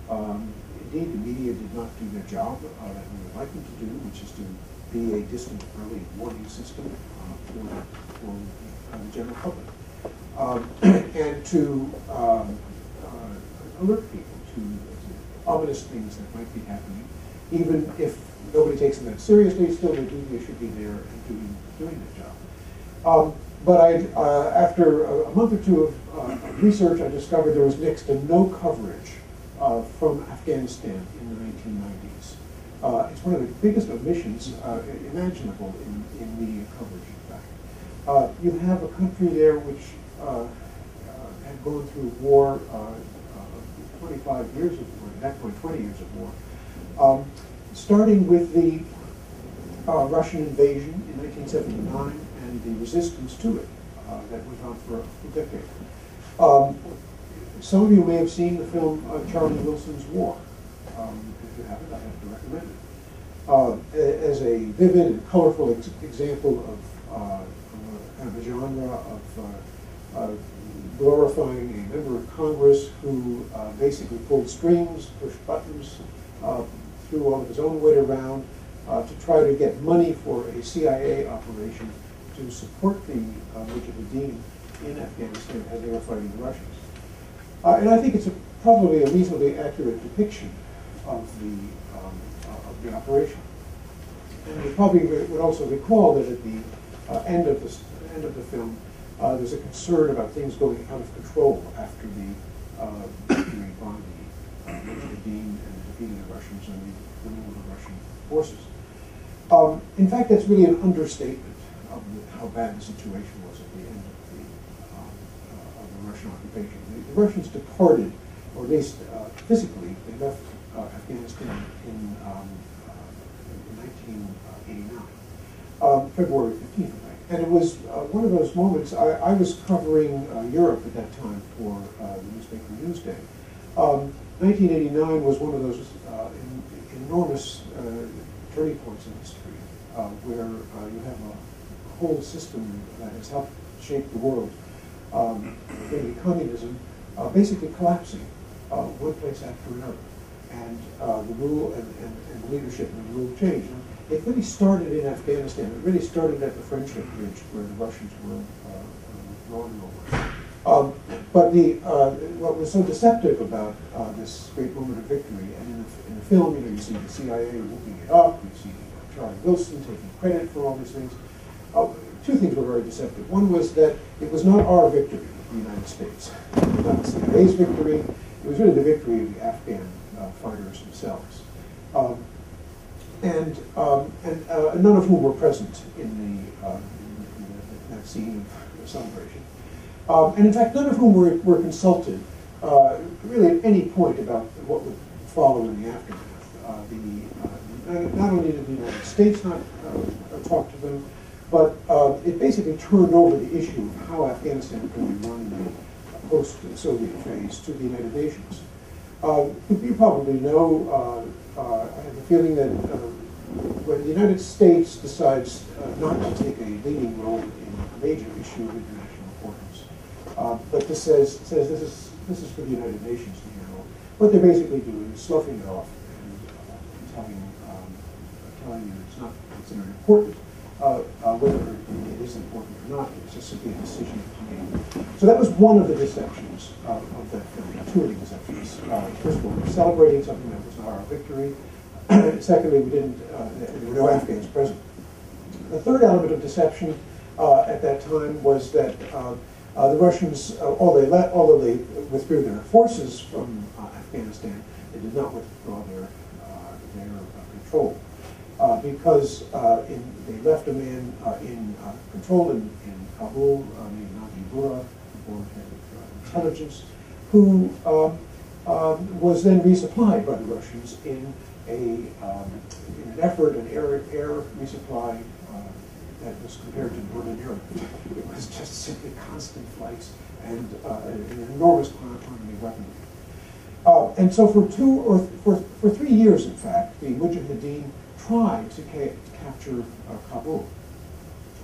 Indeed, the media did not do their job that we would like them to do, which is to be a distant early warning system for the general public, and to alert people to ominous things that might be happening, even if nobody takes them that seriously. Still, they should be there and doing their job. But after a month or two of research, I discovered there was next to no coverage from Afghanistan in the 1990s. It's one of the biggest omissions imaginable in media coverage, in fact. You have a country there which had gone through war, 25 years of war, at that point 20 years of war, starting with the Russian invasion in 1979 and the resistance to it that went on for a decade. Some of you may have seen the film Charlie Wilson's War. If you haven't, I have to recommend it. As a vivid and colorful example of kind of a genre of glorifying a member of Congress who basically pulled strings, pushed buttons, threw all of his own weight around to try to get money for a CIA operation to support the Mujahideen in Afghanistan as they were fighting the Russians. And I think it's probably a reasonably accurate depiction of the operation. And you probably would also recall that at the end of the film, there's a concern about things going out of control after the victory by the Mujahideen and defeating the Russians and the removal of the Russian forces. In fact, that's really an understatement of how bad the situation was at the end of the Russian occupation. The Russians departed, or at least physically, they left Afghanistan in 1989, February 15th, I think. And it was one of those moments. I was covering Europe at that time for the newspaper Newsday. 1989 was one of those enormous turning points in history, where you have a whole system that has helped shape the world, mainly communism, basically collapsing one place after another, and the rule and the leadership and the rule changed. And it really started in Afghanistan. It really started at the Friendship Bridge, where the Russians were withdrawn over. But what was so deceptive about this great moment of victory, and in the film, you see the CIA whooping it up, you see Charlie Wilson taking credit for all these things. Two things were very deceptive. One was that it was not our victory, the United States. It was not the CIA's victory. It was really the victory of the Afghan fighters themselves. And none of whom were present in that scene of celebration. And in fact, none of whom were consulted really at any point about what would follow in the aftermath. Not only did the United States not talk to them, but it basically turned over the issue of how Afghanistan could be run in the post-Soviet phase to the United Nations. You probably know, I have a feeling that when the United States decides not to take a leading role in a major issue of international importance, but this says this is for the United Nations to handle, what they're basically doing is sloughing it off and telling you it's not considered important. Whether it is important or not, it's just simply a decision made. So that was one of the deceptions of that film, two of the deceptions. First of all, we were celebrating something that was not our victory. Secondly, there were no Afghans present. The third element of deception at that time was that the Russians, although they withdrew their forces from Afghanistan, they did not withdraw their control. Because they left a man in control in Kabul named Naji Bura, former head of intelligence, who was then resupplied by the Russians in an effort, an air resupply that was compared to Northern Europe. It was just simply constant flights and an enormous quantity of weaponry. And so for 3 years, in fact, the Mujahideen tried to capture Kabul.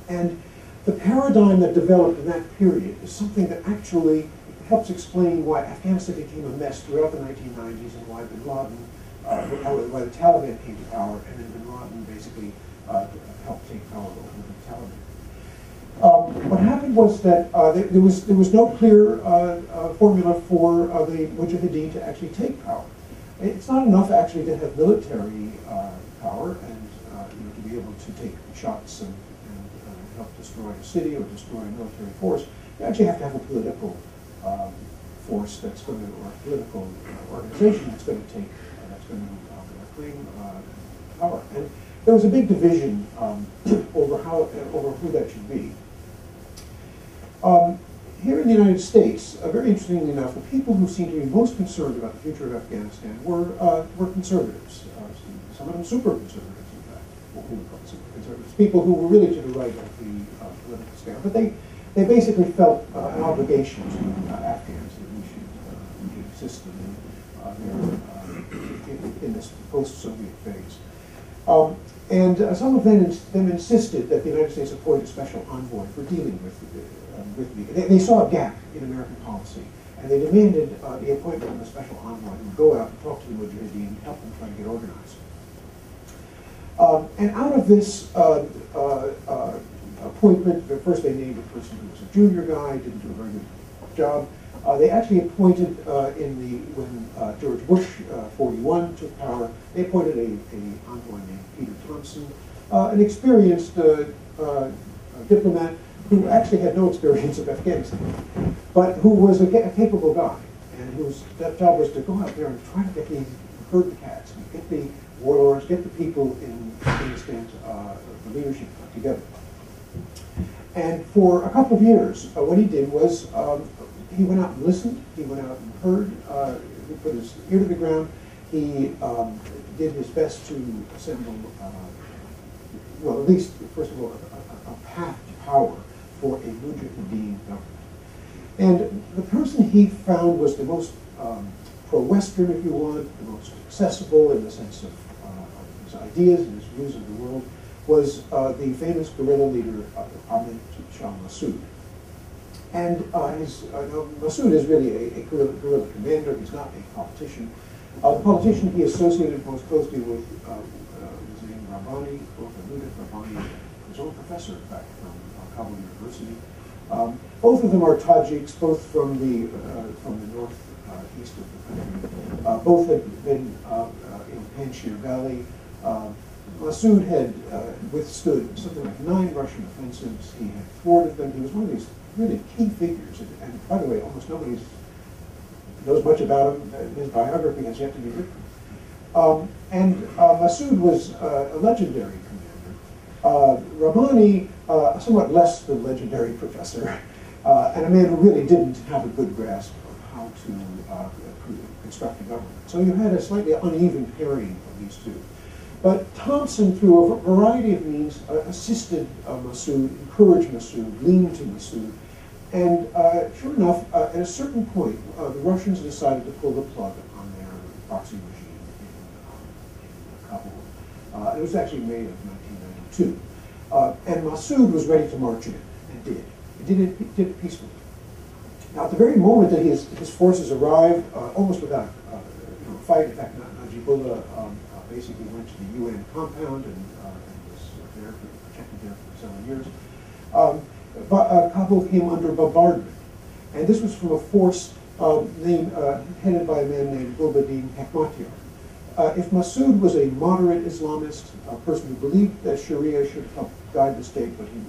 And the paradigm that developed in that period is something that actually helps explain why Afghanistan became a mess throughout the 1990s and why Bin Laden, why the Taliban came to power, and then Bin Laden basically helped take power over the Taliban. What happened was that there was no clear formula for the Mujahideen to actually take power. It's not enough actually to have military power and to be able to take shots and help destroy a city or destroy a military force. You actually have to have a political force that's going to, or a political organization that's going to take, that's going to claim power. And there was a big division over who that should be. Here in the United States, very interestingly enough, the people who seemed to be most concerned about the future of Afghanistan were conservatives. Some of them super conservatives, in fact, what we would call super conservatives. People who were really to the right of the political scale. But they basically felt an obligation to Afghans that we should assist them in this post-Soviet phase. And some of them insisted that the United States appoint a special envoy for dealing with the. They saw a gap in American policy, and they demanded the appointment of a special envoy who would go out and talk to the Mujahideen and help them try to get organized. And out of this appointment, first they named a person who was a junior guy, didn't do a very good job. They actually appointed when George Bush 41 took power, they appointed a envoy named Peter Thompson, an experienced diplomat who actually had no experience of Afghanistan, but who was a capable guy, and whose job was to go out there and try to herd the cats, and get the warlords, get the people in Afghanistan, the leadership together. And for a couple of years, what he did was he went out and listened, he went out and heard, he put his ear to the ground, he did his best to assemble, well, at least, first of all, a path to power for a Mujahideen government. And the person he found was the most pro-Western, if you want, the most accessible in the sense of his ideas and his views of the world, was the famous guerrilla leader Ahmed Shah Massoud. And Massoud is really a guerrilla commander. He's not a politician. The politician he associated most closely with was named Rabbani, Rabbani, his own professor, in fact, from Kabul University. Both of them are Tajiks, both from the northeast of the country. Both had been in Panjshir Valley. Massoud had withstood something like 9 Russian offensives. He had thwarted them. He was one of these really key figures. And by the way, almost nobody knows much about him. His biography has yet to be written. And Massoud was a legendary commander. Rabbani, a somewhat less than legendary professor, and a man who really didn't have a good grasp of how to construct a government. So you had a slightly uneven pairing of these two. But Thompson, through a variety of means, assisted Massoud, encouraged Massoud, leaned to Massoud. And sure enough, at a certain point, the Russians decided to pull the plug on their proxy regime in Kabul. It was actually May of 1992. And Massoud was ready to march in, and did. He did it peacefully. Now, at the very moment that his forces arrived, almost without a fight, in fact, Najibullah basically went to the UN compound and was there, protected there for several years. Kabul came under bombardment, and this was from a force headed by a man named Gulbuddin Hekmatyar. If Massoud was a moderate Islamist, a person who believed that Sharia should help guide the state, but he